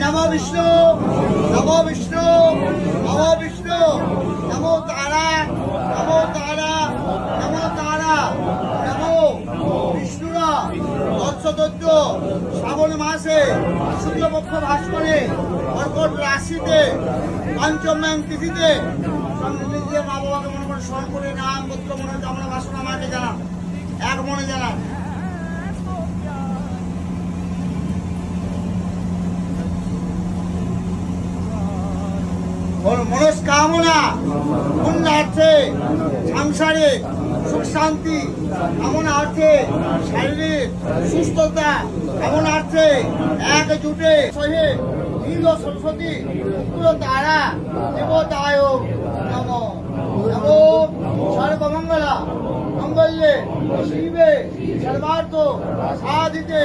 नमो विष्णु नमो विष्णु नमो विष्णु नमो तारा नमो तारा नमो तारा नमो विष्णुरा दत्त श्रावण मासे शुक्लपक्ष भास्करे कर्कट राशिते पंचम तिथिते নিজের মা বাবাকে মনে করে স্মরণ করে নাম গোত্র মনে কামনা বাসনা মাকে জানান এক মনে জানান। মনস্কামনা পুণ্যার্থে সংসারে সুখ শান্তি কামনার্থে শারীরিক সুস্থতা কামনার্থে একজুটে সহে নীল সরস্বতী পুত্র তারা দেবতায় নমো নমো সর্বমঙ্গলা মঙ্গলে শিবে সর্বার্থ সাধিতে।